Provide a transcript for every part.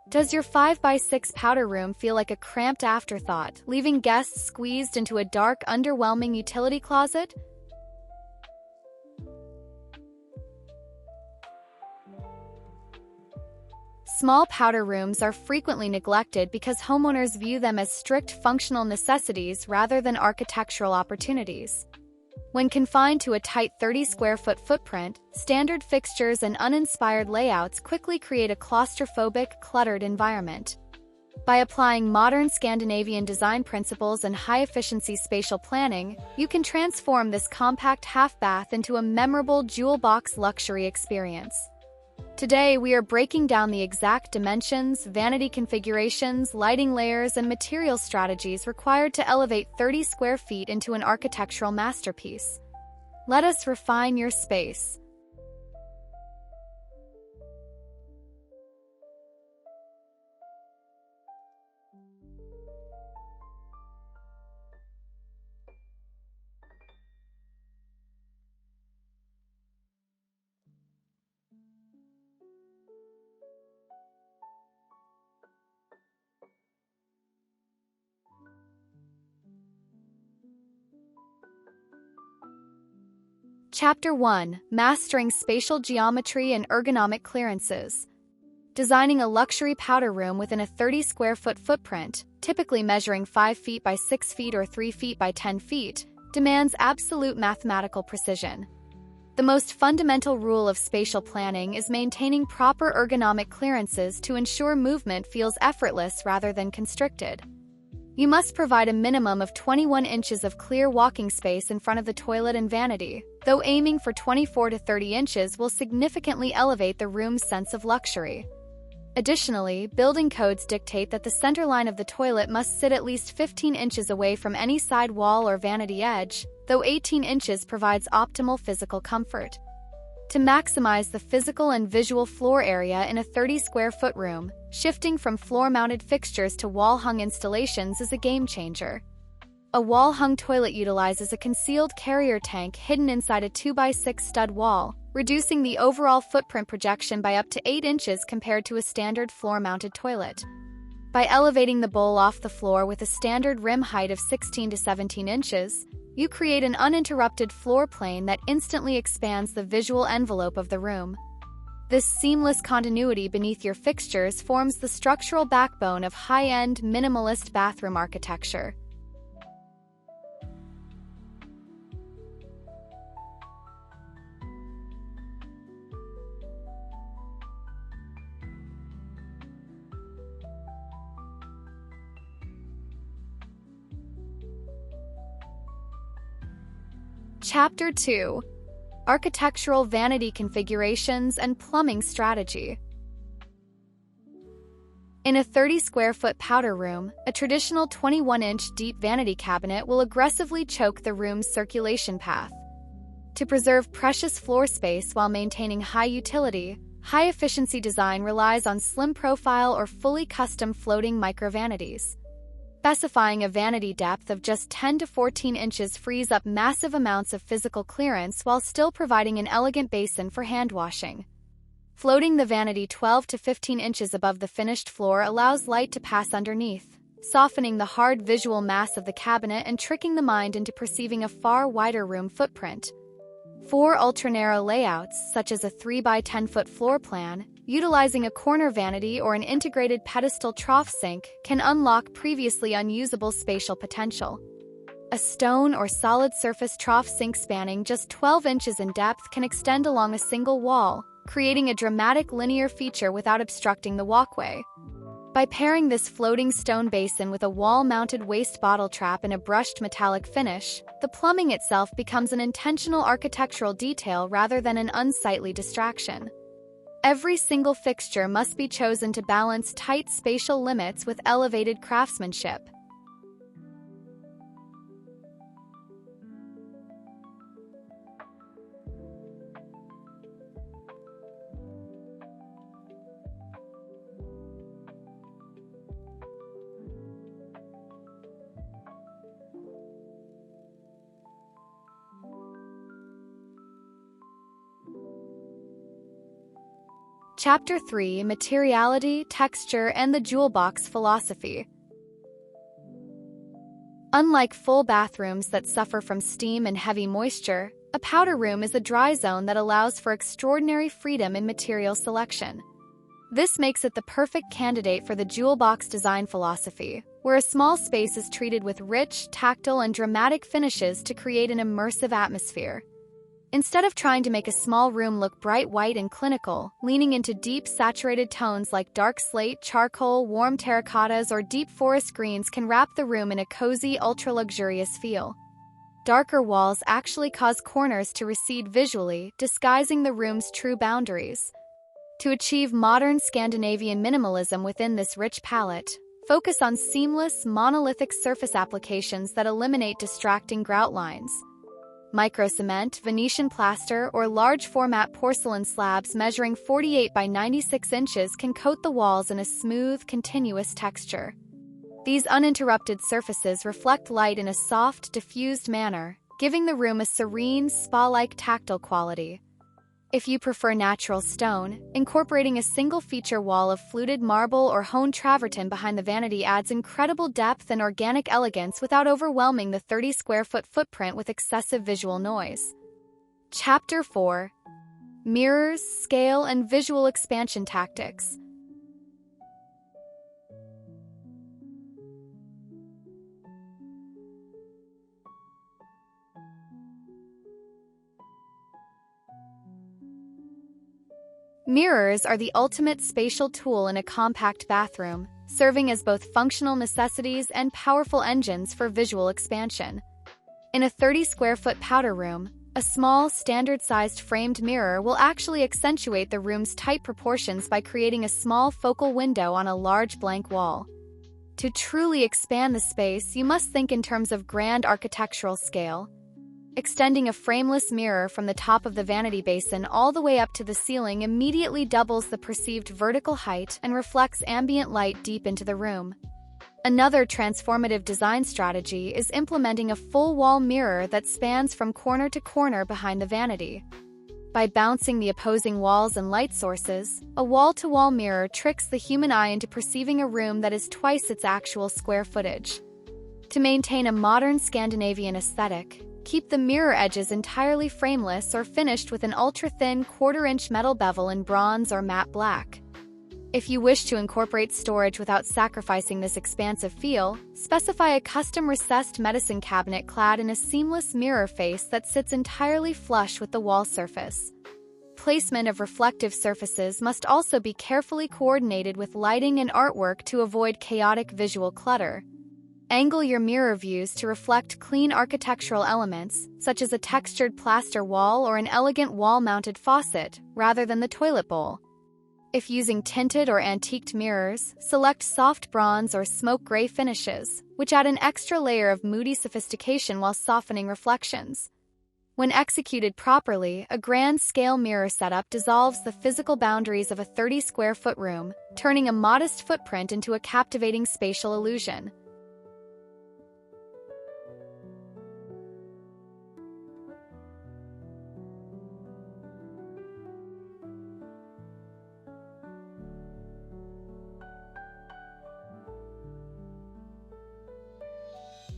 Does your 5x6 powder room feel like a cramped afterthought, leaving guests squeezed into a dark, underwhelming utility closet? Small powder rooms are frequently neglected because homeowners view them as strict functional necessities rather than architectural opportunities. When confined to a tight 30-square-foot footprint, standard fixtures and uninspired layouts quickly create a claustrophobic, cluttered environment. By applying modern Scandinavian design principles and high-efficiency spatial planning, you can transform this compact half-bath into a memorable jewel-box luxury experience. Today, we are breaking down the exact dimensions, vanity configurations, lighting layers, and material strategies required to elevate 30 square feet into an architectural masterpiece. Let us refine your space. Chapter 1: Mastering Spatial Geometry and Ergonomic Clearances. Designing a luxury powder room within a 30-square-foot footprint, typically measuring 5 feet by 6 feet or 3 feet by 10 feet, demands absolute mathematical precision. The most fundamental rule of spatial planning is maintaining proper ergonomic clearances to ensure movement feels effortless rather than constricted. You must provide a minimum of 21 inches of clear walking space in front of the toilet and vanity, though aiming for 24 to 30 inches will significantly elevate the room's sense of luxury. Additionally, building codes dictate that the center line of the toilet must sit at least 15 inches away from any side wall or vanity edge, though 18 inches provides optimal physical comfort. To maximize the physical and visual floor area in a 30-square-foot room, shifting from floor-mounted fixtures to wall-hung installations is a game-changer. A wall-hung toilet utilizes a concealed carrier tank hidden inside a 2x6 stud wall, reducing the overall footprint projection by up to 8 inches compared to a standard floor-mounted toilet. By elevating the bowl off the floor with a standard rim height of 16 to 17 inches, you create an uninterrupted floor plane that instantly expands the visual envelope of the room. This seamless continuity beneath your fixtures forms the structural backbone of high-end, minimalist bathroom architecture. Chapter 2: Architectural Vanity Configurations and Plumbing Strategy. In a 30-square-foot powder room, a traditional 21-inch deep vanity cabinet will aggressively choke the room's circulation path. To preserve precious floor space while maintaining high utility, high-efficiency design relies on slim profile or fully custom floating microvanities. Specifying a vanity depth of just 10 to 14 inches frees up massive amounts of physical clearance while still providing an elegant basin for hand washing. Floating the vanity 12 to 15 inches above the finished floor allows light to pass underneath, softening the hard visual mass of the cabinet and tricking the mind into perceiving a far wider room footprint. 4 ultra-narrow layouts, such as a 3x10-foot floor plan, utilizing a corner vanity or an integrated pedestal trough sink, can unlock previously unusable spatial potential. A stone or solid surface trough sink spanning just 12 inches in depth can extend along a single wall, creating a dramatic linear feature without obstructing the walkway. By pairing this floating stone basin with a wall-mounted waste bottle trap in a brushed metallic finish, the plumbing itself becomes an intentional architectural detail rather than an unsightly distraction. Every single fixture must be chosen to balance tight spatial limits with elevated craftsmanship. Chapter 3: Materiality, Texture, and the Jewel Box Philosophy. Unlike full bathrooms that suffer from steam and heavy moisture, a powder room is a dry zone that allows for extraordinary freedom in material selection. This makes it the perfect candidate for the jewel box design philosophy, where a small space is treated with rich, tactile, and dramatic finishes to create an immersive atmosphere. Instead of trying to make a small room look bright white and clinical, leaning into deep, saturated tones like dark slate, charcoal, warm terracottas, or deep forest greens can wrap the room in a cozy, ultra-luxurious feel. Darker walls actually cause corners to recede visually, disguising the room's true boundaries. To achieve modern Scandinavian minimalism within this rich palette, focus on seamless, monolithic surface applications that eliminate distracting grout lines. Microcement, Venetian plaster, or large-format porcelain slabs measuring 48 by 96 inches can coat the walls in a smooth, continuous texture. These uninterrupted surfaces reflect light in a soft, diffused manner, giving the room a serene, spa-like tactile quality. If you prefer natural stone, incorporating a single-feature wall of fluted marble or honed travertine behind the vanity adds incredible depth and organic elegance without overwhelming the 30-square-foot footprint with excessive visual noise. Chapter 4: Mirrors, Scale, and Visual Expansion Tactics. Mirrors are the ultimate spatial tool in a compact bathroom, serving as both functional necessities and powerful engines for visual expansion. In a 30-square-foot powder room, a small, standard-sized framed mirror will actually accentuate the room's tight proportions by creating a small focal window on a large blank wall. To truly expand the space, you must think in terms of grand architectural scale. Extending a frameless mirror from the top of the vanity basin all the way up to the ceiling immediately doubles the perceived vertical height and reflects ambient light deep into the room. Another transformative design strategy is implementing a full-wall mirror that spans from corner to corner behind the vanity. By bouncing the opposing walls and light sources, a wall-to-wall mirror tricks the human eye into perceiving a room that is twice its actual square footage. To maintain a modern Scandinavian aesthetic, keep the mirror edges entirely frameless or finished with an ultra-thin quarter-inch metal bevel in bronze or matte black. If you wish to incorporate storage without sacrificing this expansive feel, specify a custom recessed medicine cabinet clad in a seamless mirror face that sits entirely flush with the wall surface. Placement of reflective surfaces must also be carefully coordinated with lighting and artwork to avoid chaotic visual clutter. Angle your mirror views to reflect clean architectural elements, such as a textured plaster wall or an elegant wall-mounted faucet, rather than the toilet bowl. If using tinted or antiqued mirrors, select soft bronze or smoke gray finishes, which add an extra layer of moody sophistication while softening reflections. When executed properly, a grand-scale mirror setup dissolves the physical boundaries of a 30-square-foot room, turning a modest footprint into a captivating spatial illusion.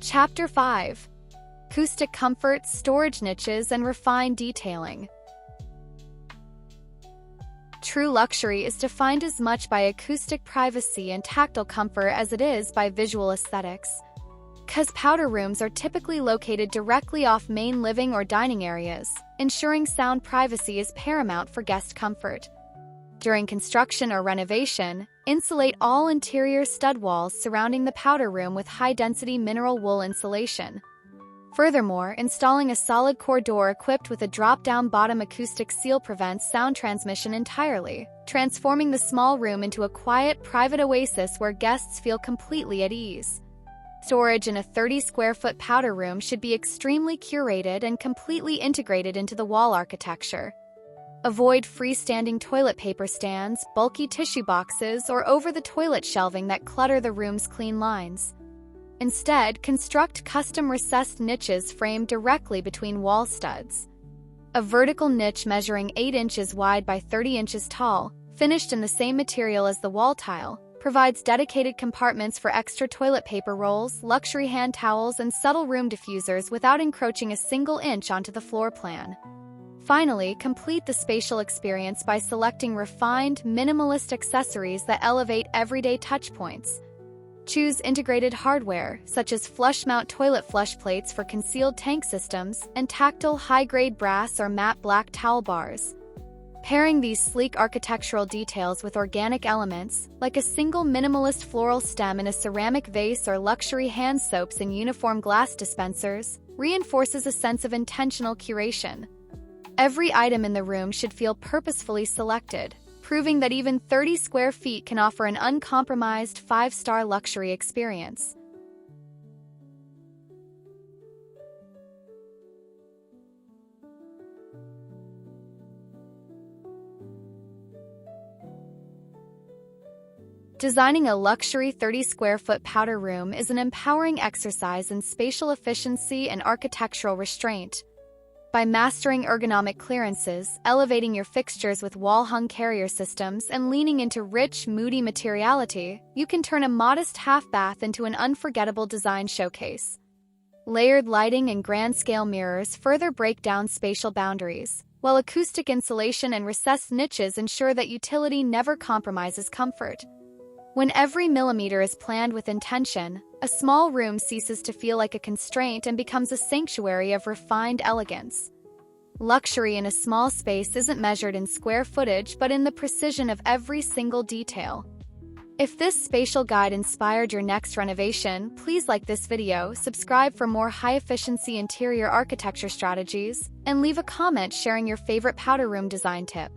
Chapter 5: Acoustic Comfort, Storage Niches, and Refined Detailing. True luxury is defined as much by acoustic privacy and tactile comfort as it is by visual aesthetics. Because powder rooms are typically located directly off main living or dining areas, ensuring sound privacy is paramount for guest comfort. During construction or renovation, insulate all interior stud walls surrounding the powder room with high-density mineral wool insulation. Furthermore, installing a solid core door equipped with a drop-down bottom acoustic seal prevents sound transmission entirely, transforming the small room into a quiet, private oasis where guests feel completely at ease. Storage in a 30-square-foot powder room should be extremely curated and completely integrated into the wall architecture. Avoid freestanding toilet paper stands, bulky tissue boxes, or over-the-toilet shelving that clutter the room's clean lines. Instead, construct custom recessed niches framed directly between wall studs. A vertical niche measuring 8 inches wide by 30 inches tall, finished in the same material as the wall tile, provides dedicated compartments for extra toilet paper rolls, luxury hand towels, and subtle room diffusers without encroaching a single inch onto the floor plan. Finally, complete the spatial experience by selecting refined, minimalist accessories that elevate everyday touchpoints. Choose integrated hardware, such as flush-mount toilet flush plates for concealed tank systems and tactile high-grade brass or matte black towel bars. Pairing these sleek architectural details with organic elements, like a single minimalist floral stem in a ceramic vase or luxury hand soaps in uniform glass dispensers, reinforces a sense of intentional curation. Every item in the room should feel purposefully selected, proving that even 30 square feet can offer an uncompromised 5-star luxury experience. Designing a luxury 30-square-foot powder room is an empowering exercise in spatial efficiency and architectural restraint. By mastering ergonomic clearances, elevating your fixtures with wall-hung carrier systems, and leaning into rich, moody materiality, you can turn a modest half-bath into an unforgettable design showcase. Layered lighting and grand-scale mirrors further break down spatial boundaries, while acoustic insulation and recessed niches ensure that utility never compromises comfort. When every millimeter is planned with intention, a small room ceases to feel like a constraint and becomes a sanctuary of refined elegance. Luxury in a small space isn't measured in square footage but in the precision of every single detail. If this spatial guide inspired your next renovation, please like this video, subscribe for more high-efficiency interior architecture strategies, and leave a comment sharing your favorite powder room design tip.